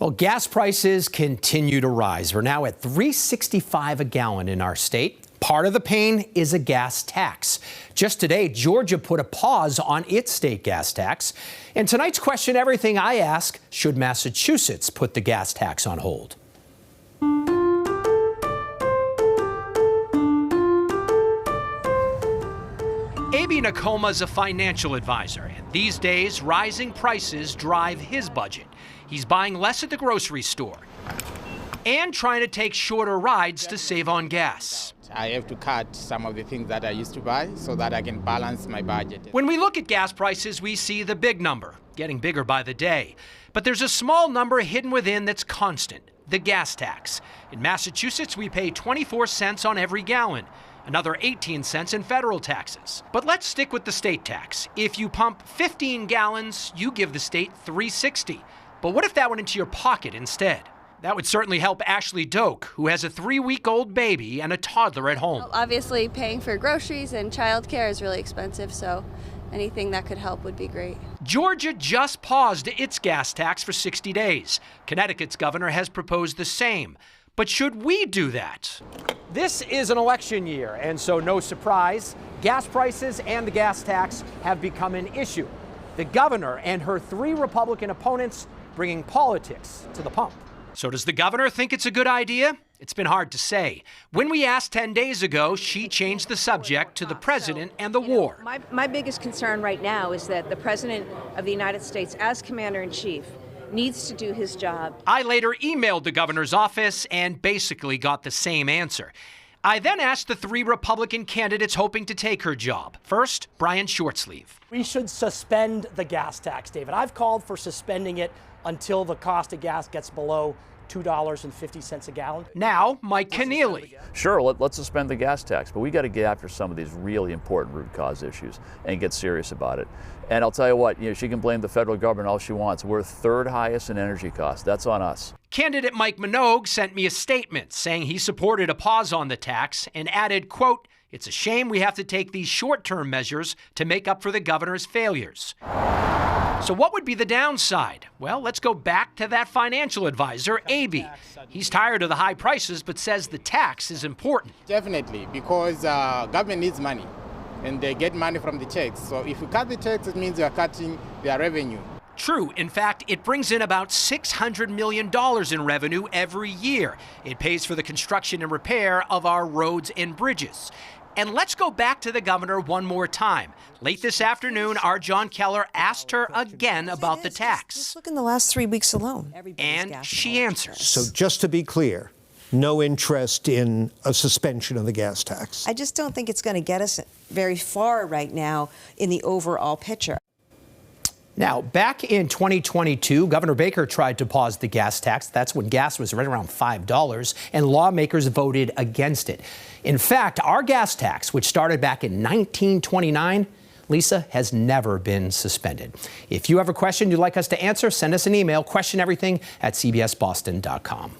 Well, gas prices continue to rise. We're now at $3.65 a gallon in our state. Part of the pain is a gas tax. Just today, Georgia put a pause on its state gas tax. And tonight's question, everything I ask, should Massachusetts put the gas tax on hold? A.B. Nakoma is a financial advisor, and these days, rising prices drive his budget. He's buying less at the grocery store and trying to take shorter rides to save on gas. I have to cut some of the things that I used to buy so that I can balance my budget. When we look at gas prices, we see the big number, getting bigger by the day. But there's a small number hidden within that's constant, the gas tax. In Massachusetts, we pay 24 cents on every gallon, another 18 cents in federal taxes. But let's stick with the state tax. If you pump 15 gallons, you give the state $3.60. But what if that went into your pocket instead? That would certainly help Ashley Doak, who has a 3-week-old baby and a toddler at home. Well, obviously, paying for groceries and childcare is really expensive, so anything that could help would be great. Georgia just paused its gas tax for 60 days. Connecticut's governor has proposed the same. But should we do that? This is an election year, and so no surprise, gas prices and the gas tax have become an issue. The governor and her 3 Republican opponents bringing politics to the pump. So does the governor think it's a good idea? It's been hard to say. When we asked 10 days ago, she changed the subject to the president and the war. My biggest concern right now is that the president of the United States, as commander-in-chief, needs to do his job. I later emailed the governor's office and basically got the same answer. I then asked the 3 Republican candidates hoping to take her job. First, Brian Shortsleeve. We should suspend the gas tax, David. I've called for suspending it until the cost of gas gets below $2.50 a gallon. Now, Mike Keneally. Sure, let's suspend the gas tax, but we got to get after some of these really important root cause issues and get serious about it. And I'll tell you what, she can blame the federal government all she wants. We're 3rd highest in energy costs. That's on us. Candidate Mike Minogue sent me a statement saying he supported a pause on the tax and added, quote, "It's a shame we have to take these short-term measures to make up for the governor's failures." So what would be the downside? Well, let's go back to that financial advisor, A.B. He's tired of the high prices, but says the tax is important. Definitely, because government needs money, and they get money from the tax. So if you cut the tax, it means you are cutting their revenue. True. In fact, it brings in about $600 million in revenue every year. It pays for the construction and repair of our roads and bridges. And let's go back to the governor one more time. Late this afternoon, our John Keller asked her again about the tax. Just look in the last 3 weeks alone. And she answers. So just to be clear, no interest in a suspension of the gas tax. I just don't think it's going to get us very far right now in the overall picture. Now, back in 2022, Governor Baker tried to pause the gas tax. That's when gas was right around $5, and lawmakers voted against it. In fact, our gas tax, which started back in 1929, Lisa, has never been suspended. If you have a question you'd like us to answer, send us an email, questioneverything@cbsboston.com.